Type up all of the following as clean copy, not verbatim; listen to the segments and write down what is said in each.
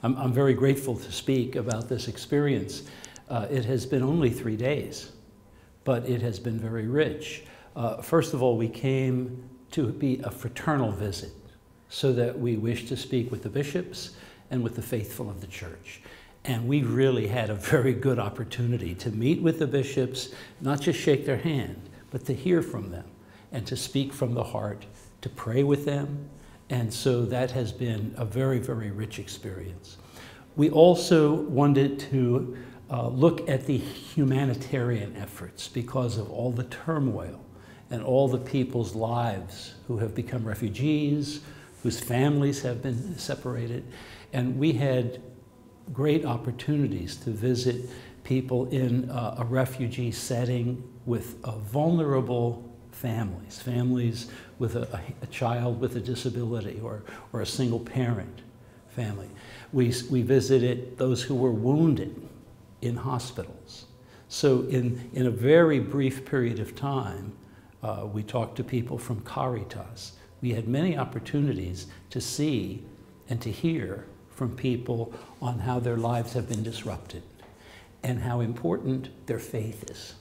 I'm very grateful to speak about this experience. It has been only 3 days, but it has been very rich. First of all, we came to be a fraternal visit so that we wish to speak with the bishops and with the faithful of the church. And we really had a very good opportunity to meet with the bishops, not just shake their hand, but to hear from them and to speak from the heart, to pray with them. And so that has been a very, very rich experience. We also wanted to look at the humanitarian efforts because of all the turmoil and all the people's lives who have become refugees, whose families have been separated. And we had great opportunities to visit people in a refugee setting with vulnerable families, families with a child with a disability or a single parent family. We visited those who were wounded in hospitals. So in a very brief period of time, we talked to people from Caritas. We had many opportunities to see and to hear from people on how their lives have been disrupted and how important their faith is.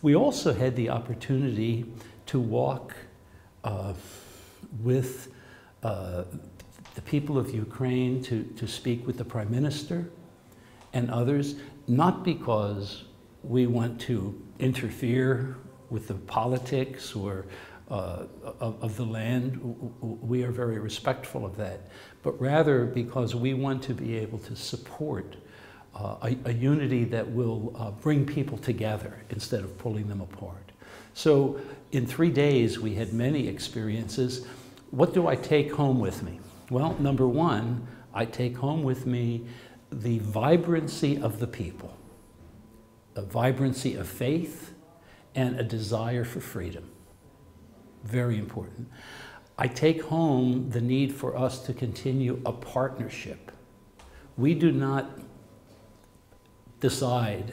We also had the opportunity to walk with the people of Ukraine, to speak with the Prime Minister and others, not because we want to interfere with the politics or of the land. We are very respectful of that, but rather because we want to be able to support a unity that will bring people together instead of pulling them apart. So in 3 days, we had many experiences. What do I take home with me? Well, number one, I take home with me the vibrancy of the people, a vibrancy of faith, and a desire for freedom. Very important. I take home the need for us to continue a partnership. We do not decide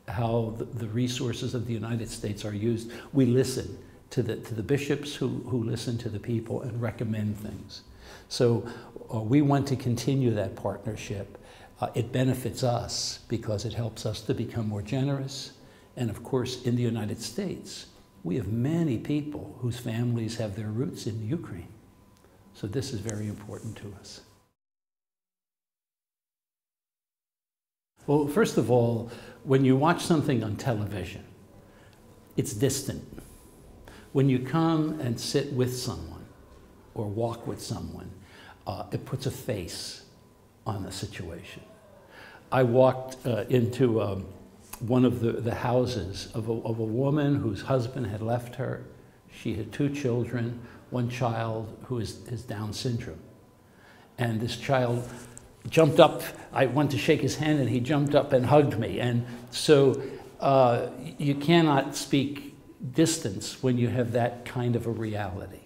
how the resources of the United States are used. We listen to the bishops who listen to the people and recommend things. So we want to continue that partnership. It benefits us because it helps us to become more generous. And of course, in the United States, we have many people whose families have their roots in Ukraine. So this is very important to us. Well, first of all, when you watch something on television, it's distant. When you come and sit with someone or walk with someone, it puts a face on the situation. I walked into one of the houses of a woman whose husband had left her. She had 2 children, one child who has Down syndrome. And this child jumped up. I went to shake his hand and he jumped up and hugged me. And so you cannot speak distance when you have that kind of a reality.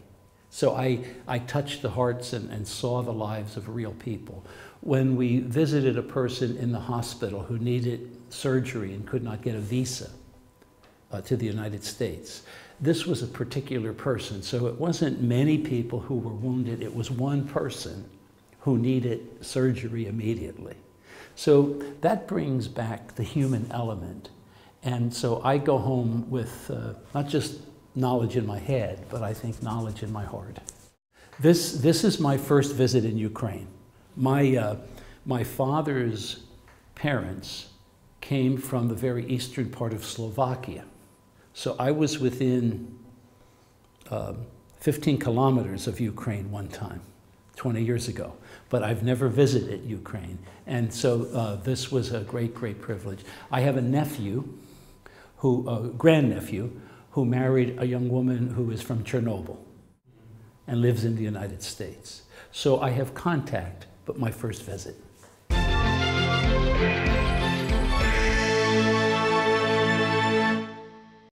So I touched the hearts and saw the lives of real people. When we visited a person in the hospital who needed surgery and could not get a visa to the United States, this was a particular person. So it wasn't many people who were wounded. It was one person who needed surgery immediately. So that brings back the human element. And so I go home with not just knowledge in my head, but I think knowledge in my heart. This is my first visit in Ukraine. My father's parents came from the very eastern part of Slovakia. So I was within 15 kilometers of Ukraine one time, 20 years ago. But I've never visited Ukraine. And so this was a great, great privilege. I have a nephew, grandnephew, who married a young woman who is from Chernobyl and lives in the United States. So I have contact, but my first visit.